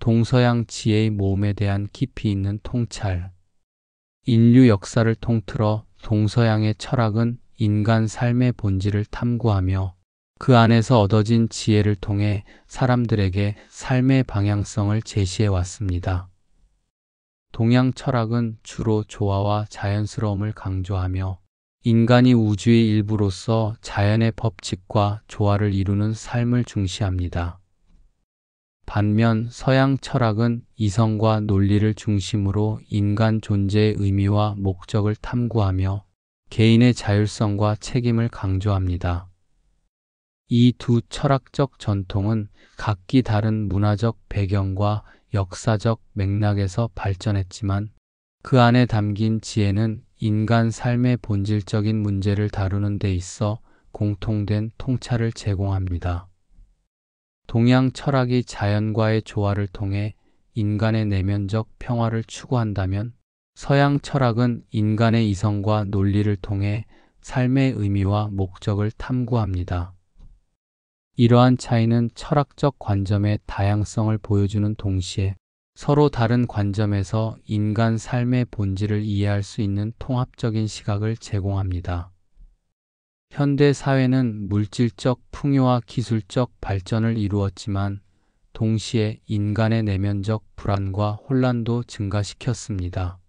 동서양 지혜의 모험에 대한 깊이 있는 통찰. 인류 역사를 통틀어 동서양의 철학은 인간 삶의 본질을 탐구하며 그 안에서 얻어진 지혜를 통해 사람들에게 삶의 방향성을 제시해 왔습니다. 동양 철학은 주로 조화와 자연스러움을 강조하며 인간이 우주의 일부로서 자연의 법칙과 조화를 이루는 삶을 중시합니다. 반면 서양 철학은 이성과 논리를 중심으로 인간 존재의 의미와 목적을 탐구하며 개인의 자율성과 책임을 강조합니다. 이 두 철학적 전통은 각기 다른 문화적 배경과 역사적 맥락에서 발전했지만 그 안에 담긴 지혜는 인간 삶의 본질적인 문제를 다루는 데 있어 공통된 통찰을 제공합니다. 동양 철학이 자연과의 조화를 통해 인간의 내면적 평화를 추구한다면 서양 철학은 인간의 이성과 논리를 통해 삶의 의미와 목적을 탐구합니다. 이러한 차이는 철학적 관점의 다양성을 보여주는 동시에 서로 다른 관점에서 인간 삶의 본질을 이해할 수 있는 통합적인 시각을 제공합니다. 현대 사회는 물질적 풍요와 기술적 발전을 이루었지만 동시에 인간의 내면적 불안과 혼란도 증가시켰습니다.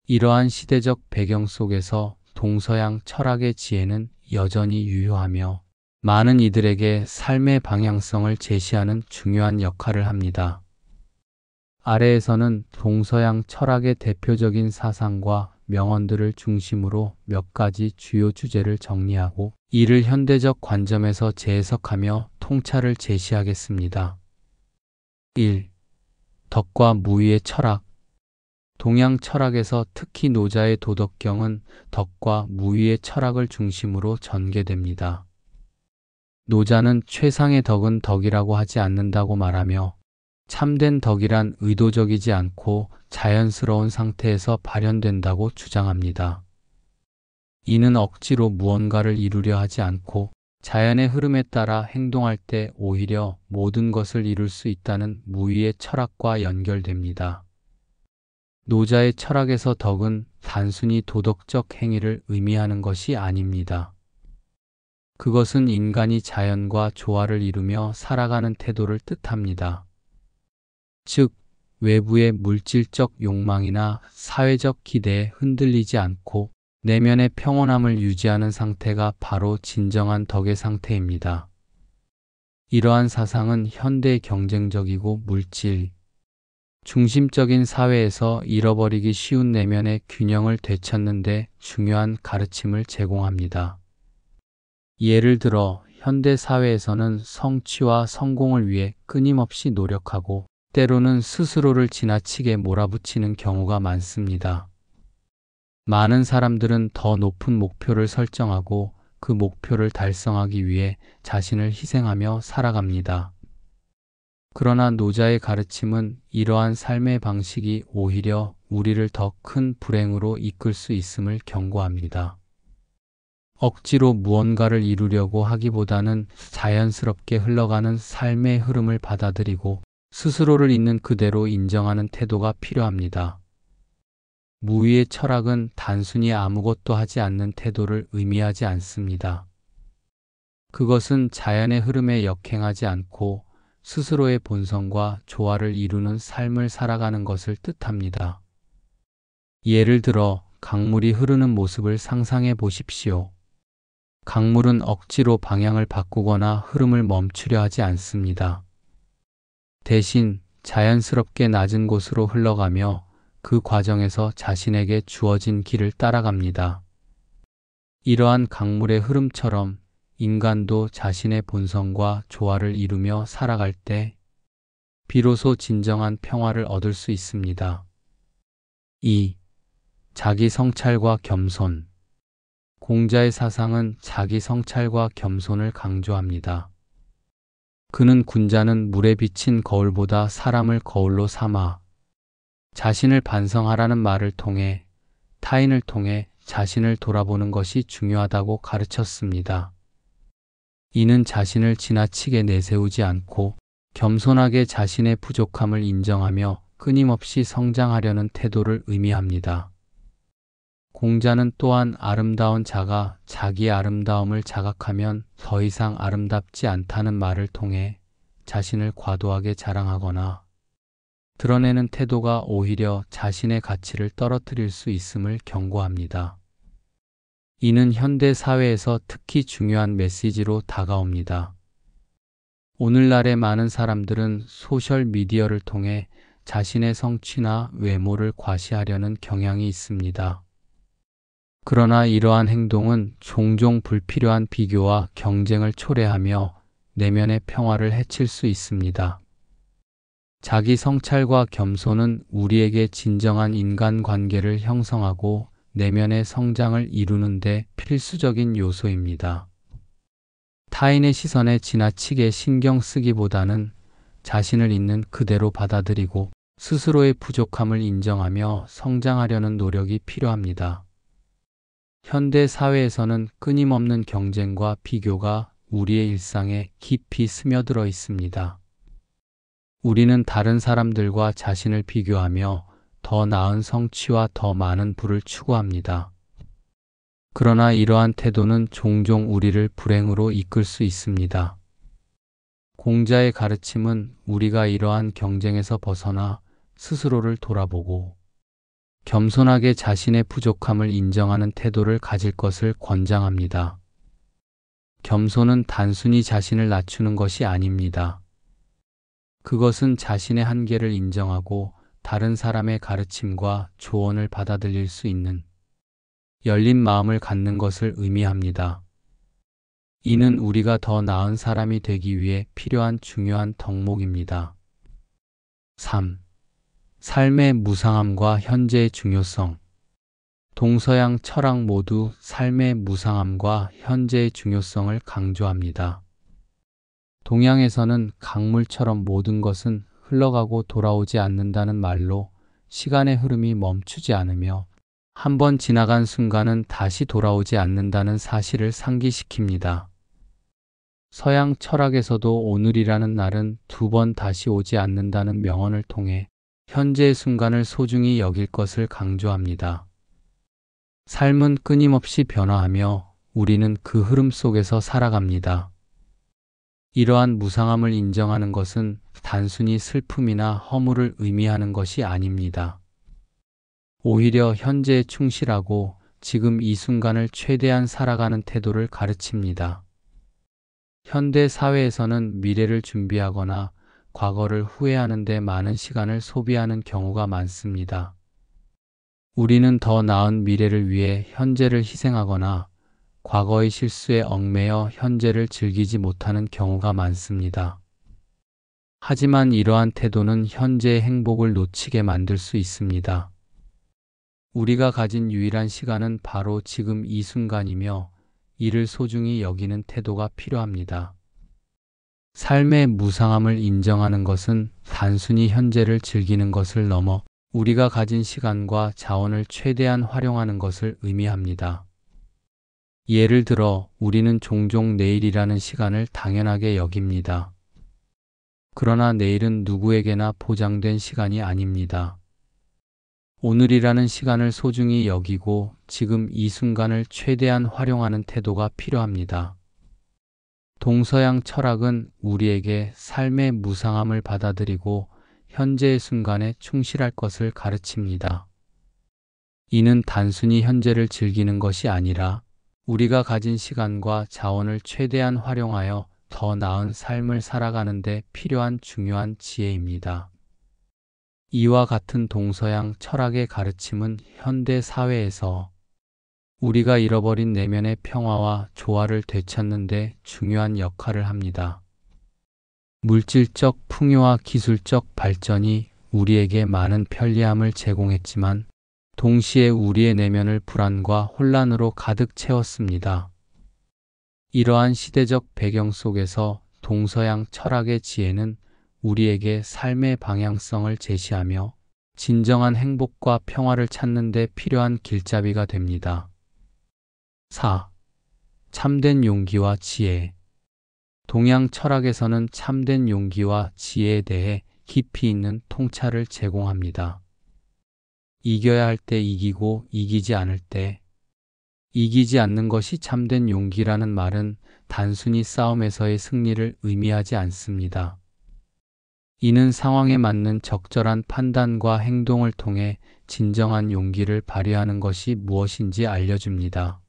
이러한 시대적 배경 속에서 동서양 철학의 지혜는 여전히 유효하며 많은 이들에게 삶의 방향성을 제시하는 중요한 역할을 합니다. 아래에서는 동서양 철학의 대표적인 사상과 명언들을 중심으로 몇 가지 주요 주제를 정리하고 이를 현대적 관점에서 재해석하며 통찰을 제시하겠습니다. 1. 덕과 무위의 철학. 동양 철학에서 특히 노자의 도덕경은 덕과 무위의 철학을 중심으로 전개됩니다. 노자는 최상의 덕은 덕이라고 하지 않는다고 말하며 참된 덕이란 의도적이지 않고 자연스러운 상태에서 발현된다고 주장합니다. 이는 억지로 무언가를 이루려 하지 않고 자연의 흐름에 따라 행동할 때 오히려 모든 것을 이룰 수 있다는 무위의 철학과 연결됩니다. 노자의 철학에서 덕은 단순히 도덕적 행위를 의미하는 것이 아닙니다. 그것은 인간이 자연과 조화를 이루며 살아가는 태도를 뜻합니다. 즉, 외부의 물질적 욕망이나 사회적 기대에 흔들리지 않고 내면의 평온함을 유지하는 상태가 바로 진정한 덕의 상태입니다. 이러한 사상은 현대 경쟁적이고 물질 중심적인 사회에서 잃어버리기 쉬운 내면의 균형을 되찾는 데 중요한 가르침을 제공합니다. 예를 들어 현대 사회에서는 성취와 성공을 위해 끊임없이 노력하고 때로는 스스로를 지나치게 몰아붙이는 경우가 많습니다. 많은 사람들은 더 높은 목표를 설정하고 그 목표를 달성하기 위해 자신을 희생하며 살아갑니다. 그러나 노자의 가르침은 이러한 삶의 방식이 오히려 우리를 더 큰 불행으로 이끌 수 있음을 경고합니다. 억지로 무언가를 이루려고 하기보다는 자연스럽게 흘러가는 삶의 흐름을 받아들이고 스스로를 있는 그대로 인정하는 태도가 필요합니다. 무위의 철학은 단순히 아무것도 하지 않는 태도를 의미하지 않습니다. 그것은 자연의 흐름에 역행하지 않고 스스로의 본성과 조화를 이루는 삶을 살아가는 것을 뜻합니다. 예를 들어 강물이 흐르는 모습을 상상해 보십시오. 강물은 억지로 방향을 바꾸거나 흐름을 멈추려 하지 않습니다. 대신 자연스럽게 낮은 곳으로 흘러가며 그 과정에서 자신에게 주어진 길을 따라갑니다. 이러한 강물의 흐름처럼 인간도 자신의 본성과 조화를 이루며 살아갈 때 비로소 진정한 평화를 얻을 수 있습니다. 2. 자기 성찰과 겸손. 공자의 사상은 자기 성찰과 겸손을 강조합니다. 그는 군자는 물에 비친 거울보다 사람을 거울로 삼아 자신을 반성하라는 말을 통해 타인을 통해 자신을 돌아보는 것이 중요하다고 가르쳤습니다. 이는 자신을 지나치게 내세우지 않고 겸손하게 자신의 부족함을 인정하며 끊임없이 성장하려는 태도를 의미합니다. 공자는 또한 아름다운 자가 자기의 아름다움을 자각하면 더 이상 아름답지 않다는 말을 통해 자신을 과도하게 자랑하거나 드러내는 태도가 오히려 자신의 가치를 떨어뜨릴 수 있음을 경고합니다. 이는 현대 사회에서 특히 중요한 메시지로 다가옵니다. 오늘날의 많은 사람들은 소셜 미디어를 통해 자신의 성취나 외모를 과시하려는 경향이 있습니다. 그러나 이러한 행동은 종종 불필요한 비교와 경쟁을 초래하며 내면의 평화를 해칠 수 있습니다. 자기 성찰과 겸손은 우리에게 진정한 인간관계를 형성하고 내면의 성장을 이루는 데 필수적인 요소입니다. 타인의 시선에 지나치게 신경 쓰기보다는 자신을 있는 그대로 받아들이고 스스로의 부족함을 인정하며 성장하려는 노력이 필요합니다. 현대 사회에서는 끊임없는 경쟁과 비교가 우리의 일상에 깊이 스며들어 있습니다. 우리는 다른 사람들과 자신을 비교하며 더 나은 성취와 더 많은 부를 추구합니다. 그러나 이러한 태도는 종종 우리를 불행으로 이끌 수 있습니다. 공자의 가르침은 우리가 이러한 경쟁에서 벗어나 스스로를 돌아보고 겸손하게 자신의 부족함을 인정하는 태도를 가질 것을 권장합니다. 겸손은 단순히 자신을 낮추는 것이 아닙니다. 그것은 자신의 한계를 인정하고 다른 사람의 가르침과 조언을 받아들일 수 있는 열린 마음을 갖는 것을 의미합니다. 이는 우리가 더 나은 사람이 되기 위해 필요한 중요한 덕목입니다. 3. 삶의 무상함과 현재의 중요성. 동서양 철학 모두 삶의 무상함과 현재의 중요성을 강조합니다. 동양에서는 강물처럼 모든 것은 흘러가고 돌아오지 않는다는 말로 시간의 흐름이 멈추지 않으며 한번 지나간 순간은 다시 돌아오지 않는다는 사실을 상기시킵니다. 서양 철학에서도 오늘이라는 날은 두 번 다시 오지 않는다는 명언을 통해 현재의 순간을 소중히 여길 것을 강조합니다. 삶은 끊임없이 변화하며 우리는 그 흐름 속에서 살아갑니다. 이러한 무상함을 인정하는 것은 단순히 슬픔이나 허물을 의미하는 것이 아닙니다. 오히려 현재에 충실하고 지금 이 순간을 최대한 살아가는 태도를 가르칩니다. 현대 사회에서는 미래를 준비하거나 과거를 후회하는 데 많은 시간을 소비하는 경우가 많습니다. 우리는 더 나은 미래를 위해 현재를 희생하거나 과거의 실수에 얽매여 현재를 즐기지 못하는 경우가 많습니다. 하지만 이러한 태도는 현재의 행복을 놓치게 만들 수 있습니다. 우리가 가진 유일한 시간은 바로 지금 이 순간이며 이를 소중히 여기는 태도가 필요합니다. 삶의 무상함을 인정하는 것은 단순히 현재를 즐기는 것을 넘어 우리가 가진 시간과 자원을 최대한 활용하는 것을 의미합니다. 예를 들어 우리는 종종 내일이라는 시간을 당연하게 여깁니다. 그러나 내일은 누구에게나 보장된 시간이 아닙니다. 오늘이라는 시간을 소중히 여기고 지금 이 순간을 최대한 활용하는 태도가 필요합니다. 동서양 철학은 우리에게 삶의 무상함을 받아들이고 현재의 순간에 충실할 것을 가르칩니다. 이는 단순히 현재를 즐기는 것이 아니라 우리가 가진 시간과 자원을 최대한 활용하여 더 나은 삶을 살아가는 데 필요한 중요한 지혜입니다. 이와 같은 동서양 철학의 가르침은 현대 사회에서 우리가 잃어버린 내면의 평화와 조화를 되찾는 데 중요한 역할을 합니다. 물질적 풍요와 기술적 발전이 우리에게 많은 편리함을 제공했지만 동시에 우리의 내면을 불안과 혼란으로 가득 채웠습니다. 이러한 시대적 배경 속에서 동서양 철학의 지혜는 우리에게 삶의 방향성을 제시하며 진정한 행복과 평화를 찾는 데 필요한 길잡이가 됩니다. 4. 참된 용기와 지혜. 동양 철학에서는 참된 용기와 지혜에 대해 깊이 있는 통찰을 제공합니다. 이겨야 할 때 이기고 이기지 않을 때 이기지 않는 것이 참된 용기라는 말은 단순히 싸움에서의 승리를 의미하지 않습니다. 이는 상황에 맞는 적절한 판단과 행동을 통해 진정한 용기를 발휘하는 것이 무엇인지 알려줍니다.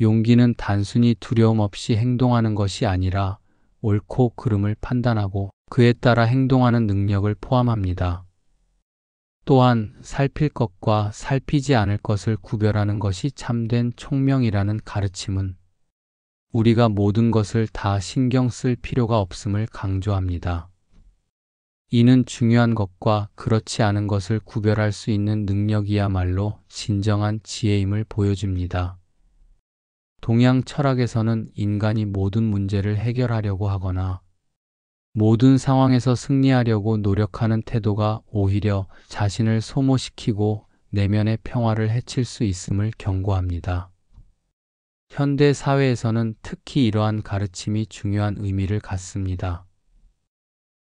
용기는 단순히 두려움 없이 행동하는 것이 아니라 옳고 그름을 판단하고 그에 따라 행동하는 능력을 포함합니다. 또한 살필 것과 살피지 않을 것을 구별하는 것이 참된 총명이라는 가르침은 우리가 모든 것을 다 신경 쓸 필요가 없음을 강조합니다. 이는 중요한 것과 그렇지 않은 것을 구별할 수 있는 능력이야말로 진정한 지혜임을 보여줍니다. 동양 철학에서는 인간이 모든 문제를 해결하려고 하거나 모든 상황에서 승리하려고 노력하는 태도가 오히려 자신을 소모시키고 내면의 평화를 해칠 수 있음을 경고합니다. 현대 사회에서는 특히 이러한 가르침이 중요한 의미를 갖습니다.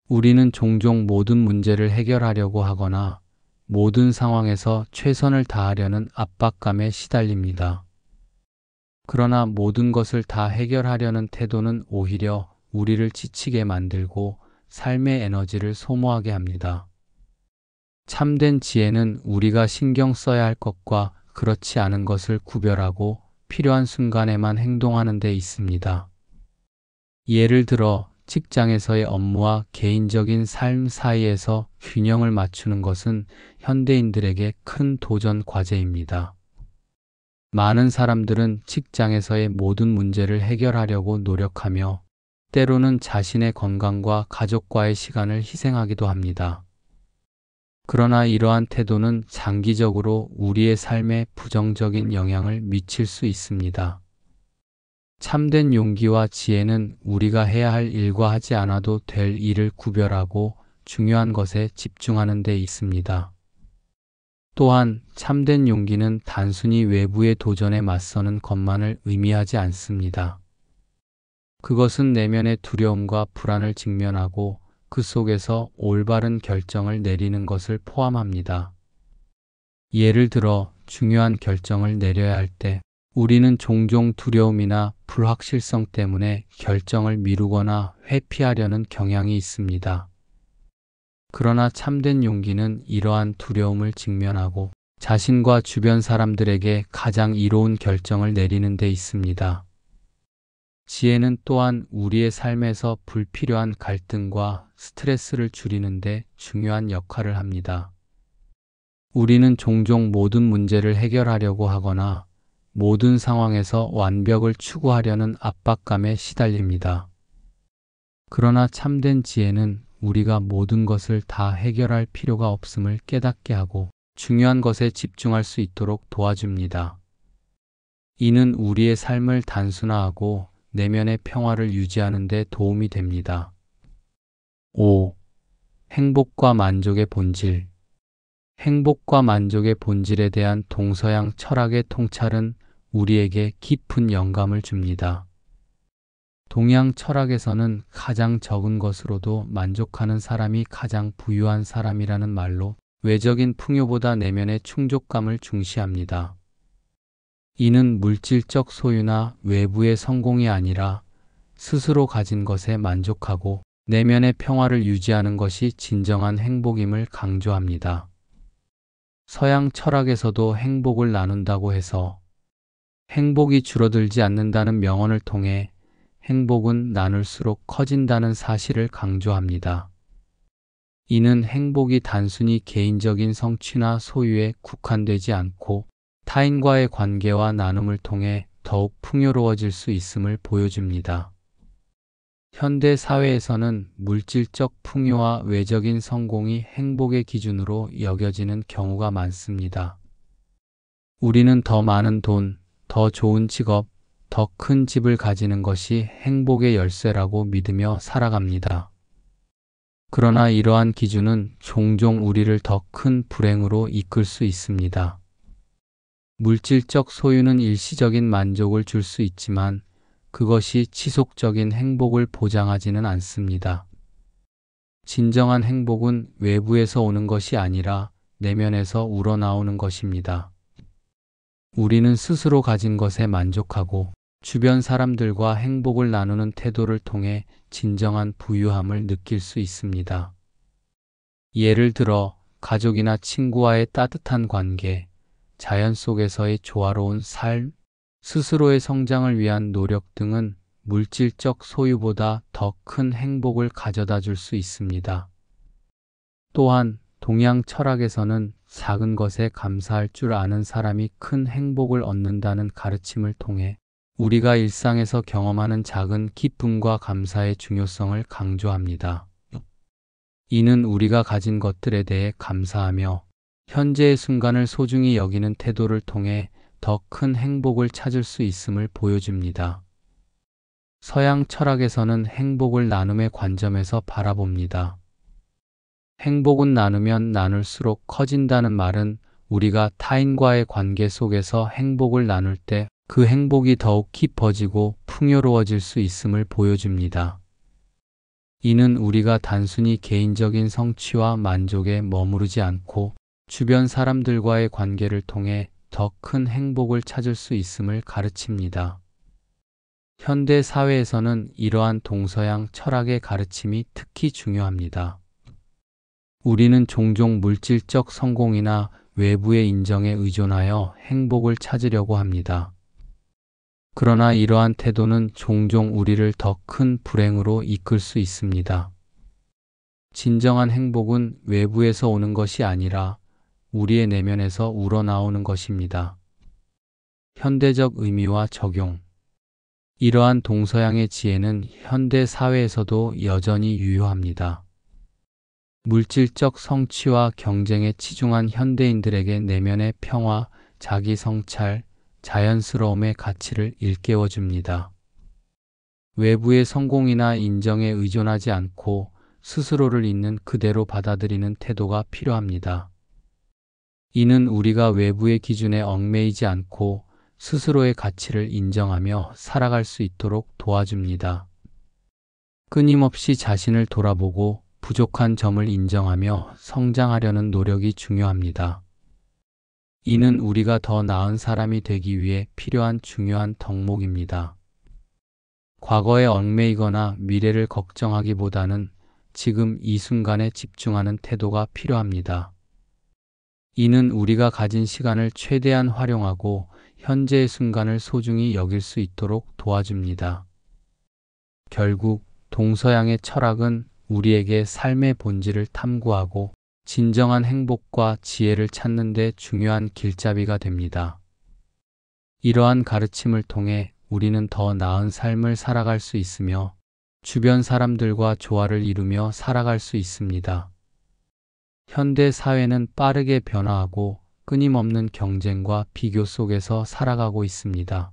우리는 종종 모든 문제를 해결하려고 하거나 모든 상황에서 최선을 다하려는 압박감에 시달립니다. 그러나 모든 것을 다 해결하려는 태도는 오히려 우리를 지치게 만들고 삶의 에너지를 소모하게 합니다. 참된 지혜는 우리가 신경 써야 할 것과 그렇지 않은 것을 구별하고 필요한 순간에만 행동하는 데 있습니다. 예를 들어 직장에서의 업무와 개인적인 삶 사이에서 균형을 맞추는 것은 현대인들에게 큰 도전 과제입니다. 많은 사람들은 직장에서의 모든 문제를 해결하려고 노력하며 때로는 자신의 건강과 가족과의 시간을 희생하기도 합니다. 그러나 이러한 태도는 장기적으로 우리의 삶에 부정적인 영향을 미칠 수 있습니다. 참된 용기와 지혜는 우리가 해야 할 일과 하지 않아도 될 일을 구별하고 중요한 것에 집중하는 데 있습니다. 또한 참된 용기는 단순히 외부의 도전에 맞서는 것만을 의미하지 않습니다. 그것은 내면의 두려움과 불안을 직면하고 그 속에서 올바른 결정을 내리는 것을 포함합니다. 예를 들어 중요한 결정을 내려야 할 때 우리는 종종 두려움이나 불확실성 때문에 결정을 미루거나 회피하려는 경향이 있습니다. 그러나 참된 용기는 이러한 두려움을 직면하고 자신과 주변 사람들에게 가장 이로운 결정을 내리는 데 있습니다. 지혜는 또한 우리의 삶에서 불필요한 갈등과 스트레스를 줄이는 데 중요한 역할을 합니다. 우리는 종종 모든 문제를 해결하려고 하거나 모든 상황에서 완벽을 추구하려는 압박감에 시달립니다. 그러나 참된 지혜는 우리가 모든 것을 다 해결할 필요가 없음을 깨닫게 하고 중요한 것에 집중할 수 있도록 도와줍니다. 이는 우리의 삶을 단순화하고 내면의 평화를 유지하는 데 도움이 됩니다. 5. 행복과 만족의 본질. 행복과 만족의 본질에 대한 동서양 철학의 통찰은 우리에게 깊은 영감을 줍니다. 동양 철학에서는 가장 적은 것으로도 만족하는 사람이 가장 부유한 사람이라는 말로 외적인 풍요보다 내면의 충족감을 중시합니다. 이는 물질적 소유나 외부의 성공이 아니라 스스로 가진 것에 만족하고 내면의 평화를 유지하는 것이 진정한 행복임을 강조합니다. 서양 철학에서도 행복을 나눈다고 해서 행복이 줄어들지 않는다는 명언을 통해 행복은 나눌수록 커진다는 사실을 강조합니다. 이는 행복이 단순히 개인적인 성취나 소유에 국한되지 않고 타인과의 관계와 나눔을 통해 더욱 풍요로워질 수 있음을 보여줍니다. 현대 사회에서는 물질적 풍요와 외적인 성공이 행복의 기준으로 여겨지는 경우가 많습니다. 우리는 더 많은 돈, 더 좋은 직업, 더 큰 집을 가지는 것이 행복의 열쇠라고 믿으며 살아갑니다. 그러나 이러한 기준은 종종 우리를 더 큰 불행으로 이끌 수 있습니다. 물질적 소유는 일시적인 만족을 줄 수 있지만 그것이 지속적인 행복을 보장하지는 않습니다. 진정한 행복은 외부에서 오는 것이 아니라 내면에서 우러나오는 것입니다. 우리는 스스로 가진 것에 만족하고 주변 사람들과 행복을 나누는 태도를 통해 진정한 부유함을 느낄 수 있습니다. 예를 들어 가족이나 친구와의 따뜻한 관계, 자연 속에서의 조화로운 삶, 스스로의 성장을 위한 노력 등은 물질적 소유보다 더 큰 행복을 가져다 줄 수 있습니다. 또한 동양 철학에서는 작은 것에 감사할 줄 아는 사람이 큰 행복을 얻는다는 가르침을 통해 우리가 일상에서 경험하는 작은 기쁨과 감사의 중요성을 강조합니다. 이는 우리가 가진 것들에 대해 감사하며 현재의 순간을 소중히 여기는 태도를 통해 더 큰 행복을 찾을 수 있음을 보여줍니다. 서양 철학에서는 행복을 나눔의 관점에서 바라봅니다. 행복은 나누면 나눌수록 커진다는 말은 우리가 타인과의 관계 속에서 행복을 나눌 때 그 행복이 더욱 깊어지고 풍요로워질 수 있음을 보여줍니다. 이는 우리가 단순히 개인적인 성취와 만족에 머무르지 않고 주변 사람들과의 관계를 통해 더 큰 행복을 찾을 수 있음을 가르칩니다. 현대 사회에서는 이러한 동서양 철학의 가르침이 특히 중요합니다. 우리는 종종 물질적 성공이나 외부의 인정에 의존하여 행복을 찾으려고 합니다. 그러나 이러한 태도는 종종 우리를 더 큰 불행으로 이끌 수 있습니다. 진정한 행복은 외부에서 오는 것이 아니라 우리의 내면에서 우러나오는 것입니다. 현대적 의미와 적용. 이러한 동서양의 지혜는 현대 사회에서도 여전히 유효합니다. 물질적 성취와 경쟁에 치중한 현대인들에게 내면의 평화, 자기 성찰, 자연스러움의 가치를 일깨워줍니다. 외부의 성공이나 인정에 의존하지 않고 스스로를 있는 그대로 받아들이는 태도가 필요합니다. 이는 우리가 외부의 기준에 얽매이지 않고 스스로의 가치를 인정하며 살아갈 수 있도록 도와줍니다. 끊임없이 자신을 돌아보고 부족한 점을 인정하며 성장하려는 노력이 중요합니다. 이는 우리가 더 나은 사람이 되기 위해 필요한 중요한 덕목입니다. 과거에 얽매이거나 미래를 걱정하기보다는 지금 이 순간에 집중하는 태도가 필요합니다. 이는 우리가 가진 시간을 최대한 활용하고 현재의 순간을 소중히 여길 수 있도록 도와줍니다. 결국 동서양의 철학은 우리에게 삶의 본질을 탐구하고 진정한 행복과 지혜를 찾는 데 중요한 길잡이가 됩니다. 이러한 가르침을 통해 우리는 더 나은 삶을 살아갈 수 있으며 주변 사람들과 조화를 이루며 살아갈 수 있습니다. 현대 사회는 빠르게 변화하고 끊임없는 경쟁과 비교 속에서 살아가고 있습니다.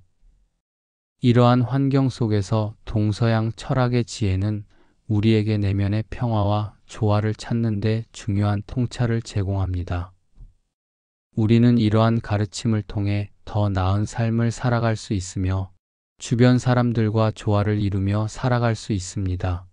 이러한 환경 속에서 동서양 철학의 지혜는 우리에게 내면의 평화와 조화를 찾는 데 중요한 통찰을 제공합니다. 우리는 이러한 가르침을 통해 더 나은 삶을 살아갈 수 있으며 주변 사람들과 조화를 이루며 살아갈 수 있습니다.